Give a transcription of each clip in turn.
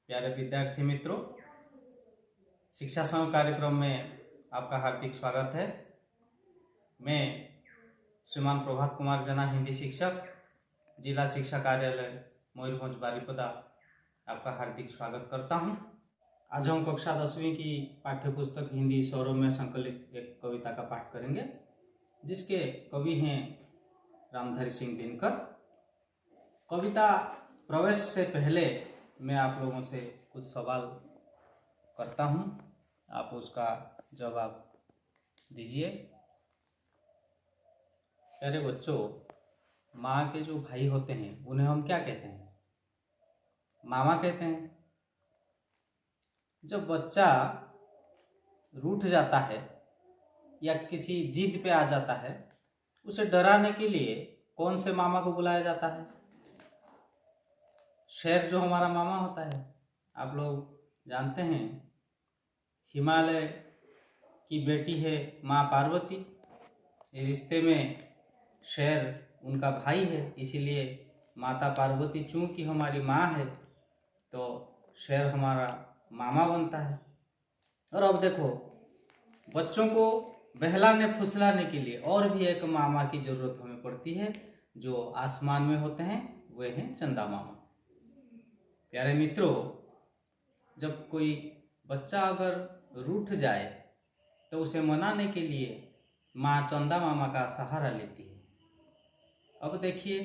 प्यारे विद्यार्थी मित्रों, शिक्षा संघ कार्यक्रम में आपका हार्दिक स्वागत है। मैं श्रीमान प्रभात कुमार जना, हिंदी शिक्षक, जिला शिक्षा कार्यालय मयूरभंज बारिपदा, आपका हार्दिक स्वागत करता हूं। आज हम कक्षा 10वीं की पाठ्य पुस्तक हिंदी स्वरों में संकलित एक कविता का पाठ करेंगे, जिसके कवि हैं रामधारी सिंह दिनकर। कविता प्रवेश से पहले मैं आप लोगों से कुछ सवाल करता हूं, आप उसका जवाब दीजिए। प्यारे बच्चों, माँ के जो भाई होते हैं उन्हें हम क्या कहते हैं? मामा कहते हैं। जब बच्चा रूठ जाता है या किसी जिद पे आ जाता है, उसे डराने के लिए कौन से मामा को बुलाया जाता है? शेर जो हमारा मामा होता है, आप लोग जानते हैं, हिमालय की बेटी है माँ पार्वती। रिश्ते में शेर उनका भाई है, इसीलिए माता पार्वती चूंकि हमारी माँ है तो शेर हमारा मामा बनता है। और अब देखो, बच्चों को बहलाने फुसलाने के लिए और भी एक मामा की जरूरत हमें पड़ती है, जो आसमान में होते हैं, वे हैं चंदा मामा। प्यारे मित्रों, जब कोई बच्चा अगर रूठ जाए तो उसे मनाने के लिए माँ चंदा मामा का सहारा लेती है। अब देखिए,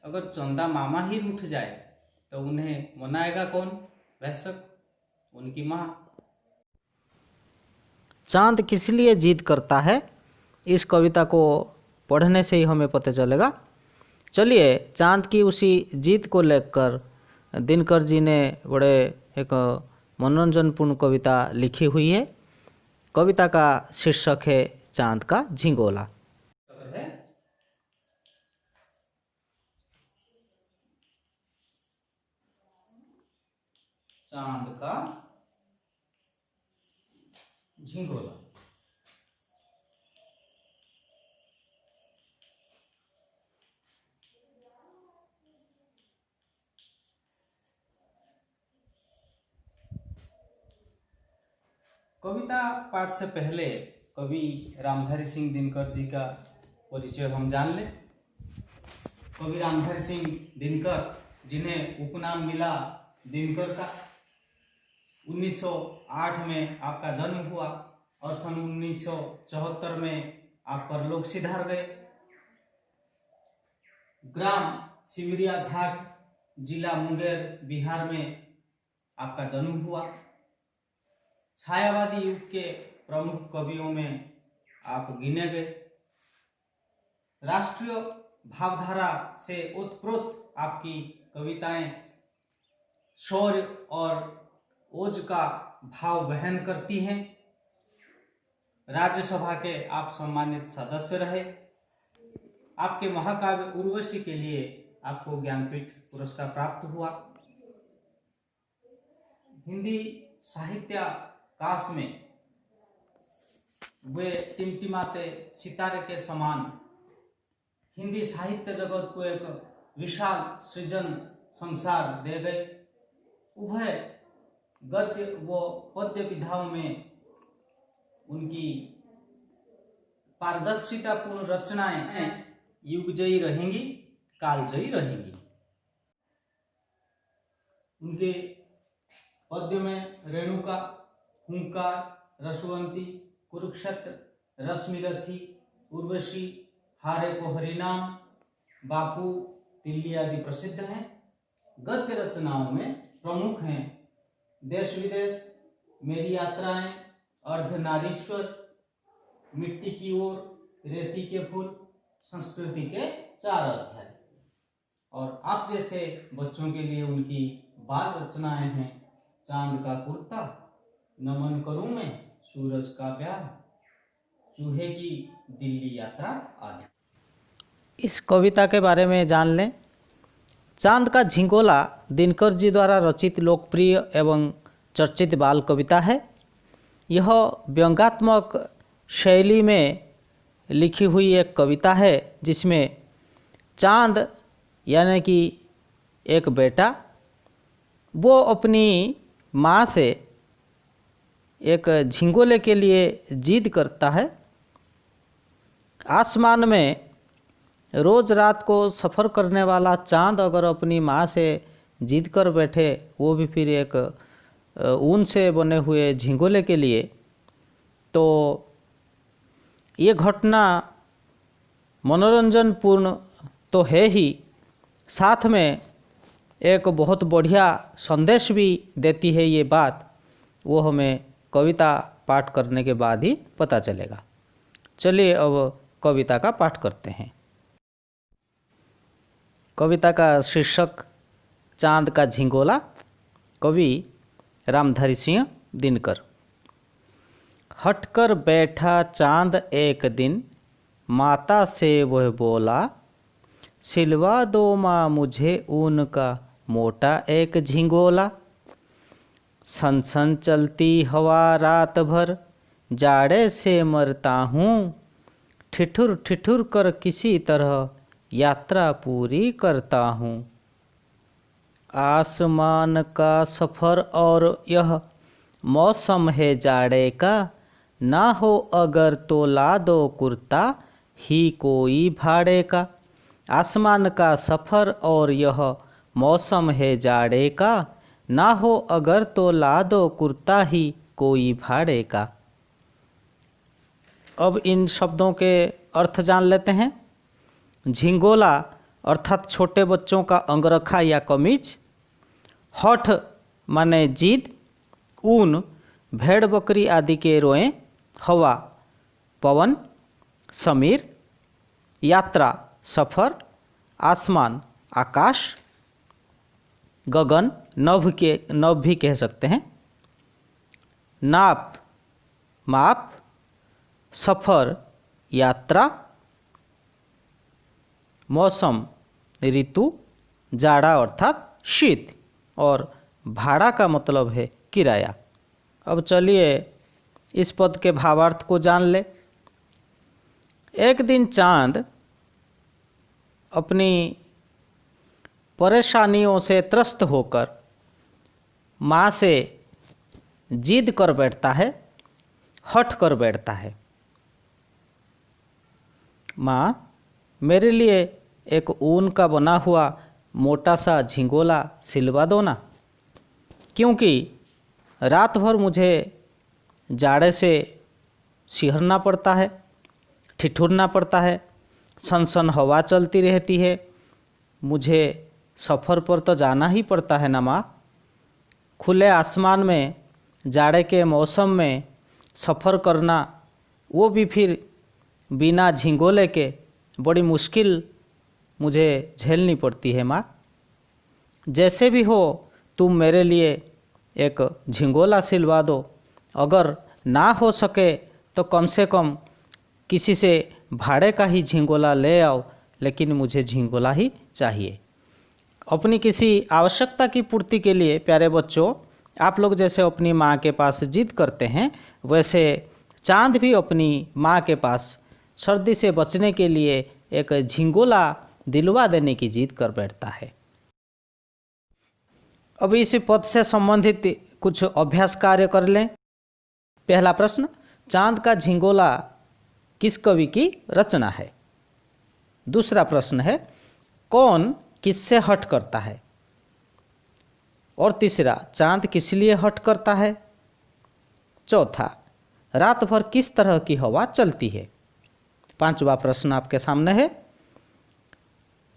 अगर चंदा मामा ही रूठ जाए तो उन्हें मनाएगा कौन? बेशक उनकी माँ। चांद किस लिए जिद करता है, इस कविता को पढ़ने से ही हमें पता चलेगा। चलिए, चांद की उसी जिद को लेकर दिनकर जी ने बड़े एक मनोरंजनपूर्ण कविता लिखी हुई है। कविता का शीर्षक है चांद का झिंगोला। चांद का झिंगोला। कविता पाठ से पहले कवि रामधारी सिंह दिनकर जी का परिचय हम जान लें। कवि रामधारी सिंह दिनकर, जिन्हें उपनाम मिला दिनकर का, 1908 में आपका जन्म हुआ और सन 1974 में आप परलोक सिधार गए। ग्राम सिमरिया घाट, जिला मुंगेर, बिहार में आपका जन्म हुआ। छायावादी युग के प्रमुख कवियों में आप गिने गए। राष्ट्रीय भावधारा से ओतप्रोत आपकी कविताएं शौर्य और ओज का भाव वहन करती हैं। राज्यसभा के आप सम्मानित सदस्य रहे। आपके महाकाव्य उर्वशी के लिए आपको ज्ञानपीठ पुरस्कार प्राप्त हुआ। हिंदी साहित्य काश में वे टिमटिमाते सितारे के समान हिंदी साहित्य जगत को एक विशाल सृजन संसार दे गए। उभय गद्य व पद्य विधाओं में उनकी पारदर्शितापूर्ण रचनाएं युगजयी रहेंगी, कालजयी रहेंगी। उनके पद्य में रेणुका, हुंकार, रसवंती, कुरुक्षेत्र, रश्मिरथी, उर्वशी, हारे को हरिनाम, बापू, तिल्ली आदि प्रसिद्ध हैं। गद्य रचनाओं में प्रमुख हैं देश विदेश, मेरी यात्राएं, अर्धनारीश्वर, मिट्टी की ओर, रेती के फूल, संस्कृति के 4 अध्याय। और आप जैसे बच्चों के लिए उनकी बाल रचनाएं हैं चांद का कुर्ता, नमन करूं मैं, सूरज का प्यार, चूहे की दिल्ली यात्रा आदि। इस कविता के बारे में जान लें। चांद का झिंगोला दिनकर जी द्वारा रचित लोकप्रिय एवं चर्चित बाल कविता है। यह व्यंग्यात्मक शैली में लिखी हुई एक कविता है, जिसमें चांद यानी कि एक बेटा, वो अपनी माँ से एक झिंगोले के लिए जिद करता है। आसमान में रोज़ रात को सफ़र करने वाला चांद अगर अपनी माँ से जिद कर बैठे, वो भी फिर एक ऊन से बने हुए झिंगोले के लिए, तो ये घटना मनोरंजनपूर्ण तो है ही, साथ में एक बहुत बढ़िया संदेश भी देती है ये बात। वो हमें कविता पाठ करने के बाद ही पता चलेगा। चलिए अब कविता का पाठ करते हैं। कविता का शीर्षक चांद का झिंगोला, कवि रामधारी सिंह दिनकर। हटकर बैठा चांद एक दिन, माता से वह बोला, सिलवा दो माँ मुझे ऊन का मोटा एक झिंगोला। सन सन चलती हवा रात भर, जाड़े से मरता हूँ, ठिठुर ठिठुर कर किसी तरह यात्रा पूरी करता हूँ। आसमान का सफ़र और यह मौसम है जाड़े का, ना हो अगर तो ला दो कुर्ता ही कोई भाड़े का। आसमान का सफ़र और यह मौसम है जाड़े का, ना हो अगर तो ला दो कुर्ता ही कोई भाड़े का। अब इन शब्दों के अर्थ जान लेते हैं। झिंगोला अर्थात छोटे बच्चों का अंगरखा या कमीज। हठ माने जिद, ऊन भेड़ बकरी आदि के रोएं, हवा पवन समीर, यात्रा सफ़र, आसमान आकाश, गगन नभ भी कह सकते हैं, नाप माप, सफ़र यात्रा, मौसम ऋतु, जाड़ा अर्थात शीत, और भाड़ा का मतलब है किराया। अब चलिए इस पद के भावार्थ को जान ले। एक दिन चांद अपनी परेशानियों से त्रस्त होकर माँ से जिद कर बैठता है, हठ कर बैठता है, माँ मेरे लिए एक ऊन का बना हुआ मोटा सा झिंगोला सिलवा दो ना, क्योंकि रात भर मुझे जाड़े से सिहरना पड़ता है, ठिठुरना पड़ता है, सन सन हवा चलती रहती है, मुझे सफ़र पर तो जाना ही पड़ता है ना माँ। खुले आसमान में जाड़े के मौसम में सफ़र करना, वो भी फिर बिना झिंगोले के, बड़ी मुश्किल मुझे झेलनी पड़ती है माँ। जैसे भी हो तुम मेरे लिए एक झिंगोला सिलवा दो, अगर ना हो सके तो कम से कम किसी से भाड़े का ही झिंगोला ले आओ, लेकिन मुझे झिंगोला ही चाहिए। अपनी किसी आवश्यकता की पूर्ति के लिए प्यारे बच्चों, आप लोग जैसे अपनी माँ के पास जिद करते हैं, वैसे चांद भी अपनी माँ के पास सर्दी से बचने के लिए एक झिंगोला दिलवा देने की जिद कर बैठता है। अब इस पद से संबंधित कुछ अभ्यास कार्य कर लें। पहला प्रश्न, चांद का झिंगोला किस कवि की रचना है? दूसरा प्रश्न है, कौन किससे हठ करता है? और तीसरा, चांद किस लिए हठ करता है? चौथा, रात भर किस तरह की हवा चलती है? पांचवा प्रश्न आपके सामने है,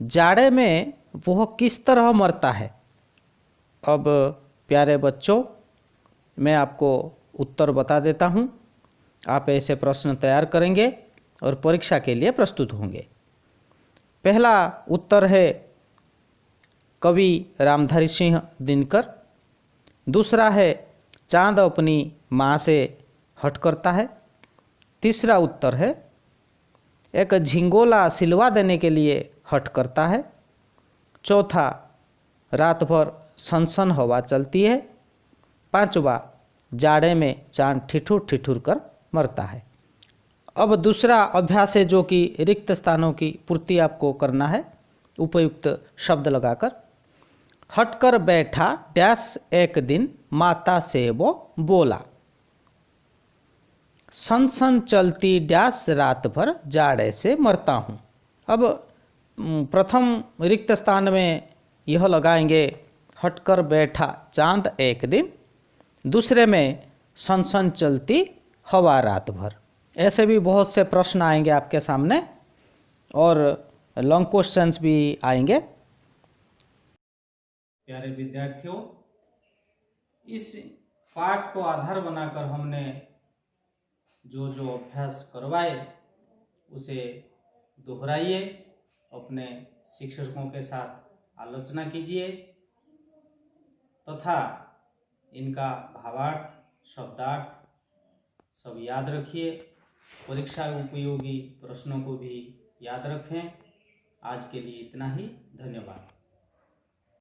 जाड़े में वह किस तरह मरता है? अब प्यारे बच्चों, मैं आपको उत्तर बता देता हूँ। आप ऐसे प्रश्न तैयार करेंगे और परीक्षा के लिए प्रस्तुत होंगे। पहला उत्तर है कवि रामधारी सिंह दिनकर। दूसरा है चांद अपनी माँ से हट करता है। तीसरा उत्तर है एक झिंगोला सिलवा देने के लिए हट करता है। चौथा, रात भर सनसन हवा चलती है। पांचवा, जाड़े में चांद ठिठुर ठिठुर कर मरता है। अब दूसरा अभ्यास है जो कि रिक्त स्थानों की पूर्ति आपको करना है उपयुक्त शब्द लगाकर। हटकर बैठा डैश एक दिन, माता से वो बोला। सन सन चलती डैश रात भर जाड़े से मरता हूँ। अब प्रथम रिक्त स्थान में यह लगाएंगे हटकर बैठा चांद एक दिन। दूसरे में सन सन चलती हवा रात भर। ऐसे भी बहुत से प्रश्न आएंगे आपके सामने और लॉन्ग क्वेश्चंस भी आएंगे। प्यारे विद्यार्थियों, इस पाठ को आधार बनाकर हमने जो जो अभ्यास करवाए उसे दोहराइए, अपने शिक्षकों के साथ आलोचना कीजिए तथा इनका भावार्थ, शब्दार्थ सब याद रखिए। परीक्षा उपयोगी प्रश्नों को भी याद रखें। आज के लिए इतना ही। धन्यवाद।